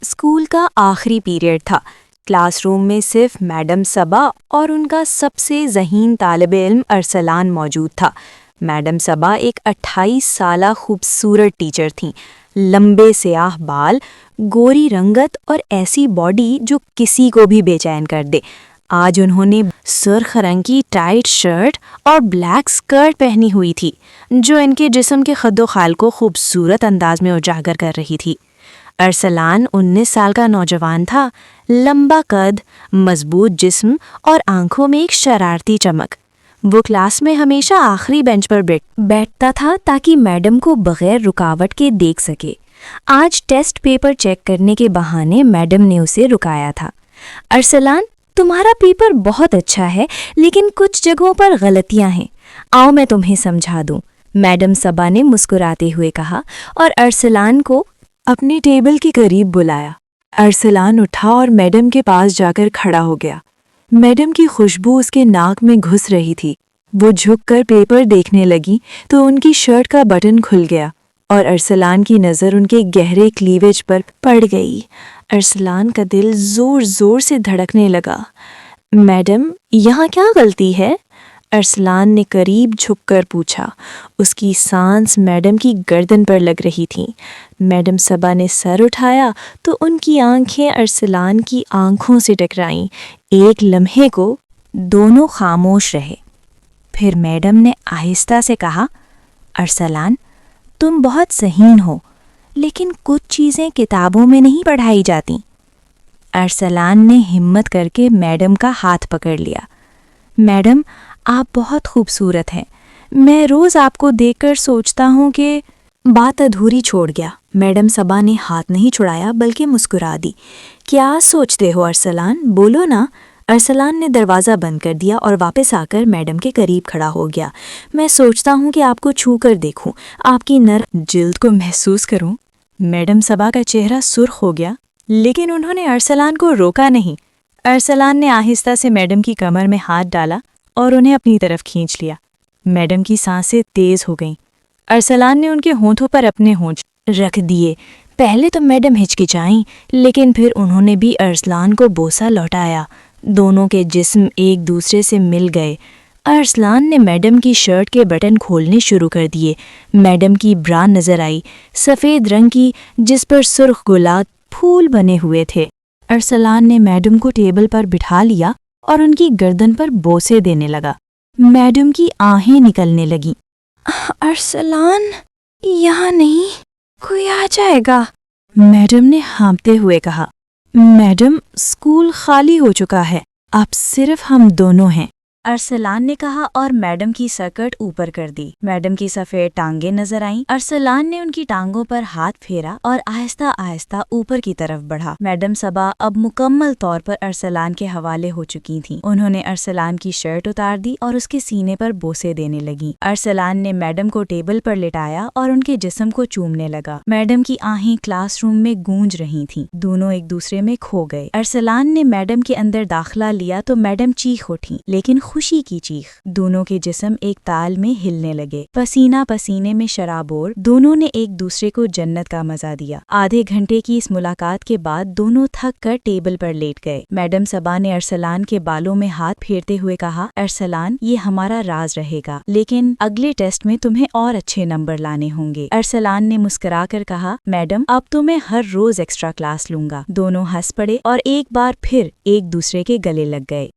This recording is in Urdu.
اسکول کا آخری پیریڈ تھا۔ کلاس روم میں صرف میڈم صبا اور ان کا سب سے ذہین طالب علم ارسلان موجود تھا۔ میڈم صبا ایک 28 سالہ خوبصورت ٹیچر تھیں، لمبے سیاہ بال، گوری رنگت اور ایسی باڈی جو کسی کو بھی بے چین کر دے۔ آج انہوں نے سرخ رنگ کی ٹائٹ شرٹ اور بلیک سکرٹ پہنی ہوئی تھی جو ان کے جسم کے خد و خال کو خوبصورت انداز میں اجاگر کر رہی تھی۔ ارسلان 19 سال کا نوجوان تھا، لمبا قد، مضبوط جسم اور آنکھوں میں ایک شرارتی چمک۔ وہ کلاس میں ہمیشہ آخری بینچ پر بیٹھتا تھا تاکہ میڈم کو بغیر رکاوٹ کے دیکھ سکے۔ آج ٹیسٹ پیپر چیک کرنے کے بہانے میڈم نے اسے رکایا تھا۔ ارسلان، تمہارا پیپر بہت اچھا ہے لیکن کچھ جگہوں پر غلطیاں ہیں، آؤ میں تمہیں سمجھا دوں، میڈم صبا نے مسکراتے ہوئے کہا اور ارسلان کو اپنی ٹیبل کے قریب بلایا۔ ارسلان اٹھا اور میڈم کے پاس جا کر کھڑا ہو گیا۔ میڈم کی خوشبو اس کے ناک میں گھس رہی تھی۔ وہ جھک کر پیپر دیکھنے لگی تو ان کی شرٹ کا بٹن کھل گیا اور ارسلان کی نظر ان کے گہرے کلیویج پر پڑ گئی۔ ارسلان کا دل زور زور سے دھڑکنے لگا۔ میڈم، یہاں کیا غلطی ہے؟ ارسلان نے قریب جھک کر پوچھا۔ اس کی سانس میڈم کی گردن پر لگ رہی تھیں۔ میڈم صبا نے سر اٹھایا تو ان کی آنکھیں ارسلان کی آنکھوں سے ٹکرائیں۔ ایک لمحے کو دونوں خاموش رہے۔ پھر میڈم نے آہستہ سے کہا، ارسلان، تم بہت ذہین ہو لیکن کچھ چیزیں کتابوں میں نہیں پڑھائی جاتی۔ ارسلان نے ہمت کر کے میڈم کا ہاتھ پکڑ لیا۔ میڈم، آپ بہت خوبصورت ہیں، میں روز آپ کو دیکھ کر سوچتا ہوں کہ… بات ادھوری چھوڑ گیا۔ میڈم صبا نے ہاتھ نہیں چھڑایا بلکہ مسکرا دی۔ کیا سوچتے ہو ارسلان؟ بولو نا۔ ارسلان نے دروازہ بند کر دیا اور واپس آ کر میڈم کے قریب کھڑا ہو گیا۔ میں سوچتا ہوں کہ آپ کو چھو کر دیکھوں، آپ کی نرم جلد کو محسوس کروں۔ میڈم صبا کا چہرہ سرخ ہو گیا لیکن انہوں نے ارسلان کو روکا نہیں۔ ارسلان نے آہستہ سے میڈم کی کمر میں ہاتھ ڈالا اور انہیں اپنی طرف کھینچ لیا۔ میڈم کی سانسیں تیز ہو گئیں۔ ارسلان نے ان کے ہونٹوں پر اپنے ہونٹ رکھ دیے۔ پہلے تو میڈم ہچکچائیں لیکن پھر انہوں نے بھی ارسلان کو بوسہ لوٹایا۔ دونوں کے جسم ایک دوسرے سے مل گئے۔ ارسلان نے میڈم کی شرٹ کے بٹن کھولنے شروع کر دیے۔ میڈم کی برا نظر آئی، سفید رنگ کی جس پر سرخ گلاب پھول بنے ہوئے تھے۔ ارسلان نے میڈم کو ٹیبل پر بٹھا لیا اور ان کی گردن پر بوسے دینے لگا۔ میڈم کی آہیں نکلنے لگیں۔ ارسلان، یہاں نہیں، کوئی آ جائے گا، میڈم نے ہانپتے ہوئے کہا۔ میڈم، اسکول خالی ہو چکا ہے، اب صرف ہم دونوں ہیں، ارسلان نے کہا اور میڈم کی سکرٹ اوپر کر دی۔ میڈم کی سفید ٹانگیں نظر آئیں۔ ارسلان نے ان کی ٹانگوں پر ہاتھ پھیرا اور آہستہ آہستہ اوپر کی طرف بڑھا۔ میڈم صبا اب مکمل طور پر ارسلان کے حوالے ہو چکی تھیں۔ انہوں نے ارسلان کی شرٹ اتار دی اور اس کے سینے پر بوسے دینے لگیں۔ ارسلان نے میڈم کو ٹیبل پر لٹایا اور ان کے جسم کو چومنے لگا۔ میڈم کی آہیں کلاس روم میں گونج رہی تھیں۔ دونوں ایک دوسرے میں کھو گئے۔ ارسلان نے میڈم کے اندر داخلہ لیا تو میڈم چیخ اٹھیں، لیکن خوشی کی چیخ۔ دونوں کے جسم ایک تال میں ہلنے لگے، پسینہ پسینے میں شرابور۔ دونوں نے ایک دوسرے کو جنت کا مزہ دیا۔ آدھے گھنٹے کی اس ملاقات کے بعد دونوں تھک کر ٹیبل پر لیٹ گئے۔ میڈم صبا نے ارسلان کے بالوں میں ہاتھ پھیرتے ہوئے کہا، ارسلان، یہ ہمارا راز رہے گا، لیکن اگلے ٹیسٹ میں تمہیں اور اچھے نمبر لانے ہوں گے۔ ارسلان نے مسکرا کر کہا، میڈم، اب تو میں ہر روز ایکسٹرا کلاس لوں گا۔ دونوں ہنس پڑے اور ایک بار پھر ایک دوسرے کے گلے لگ گئے۔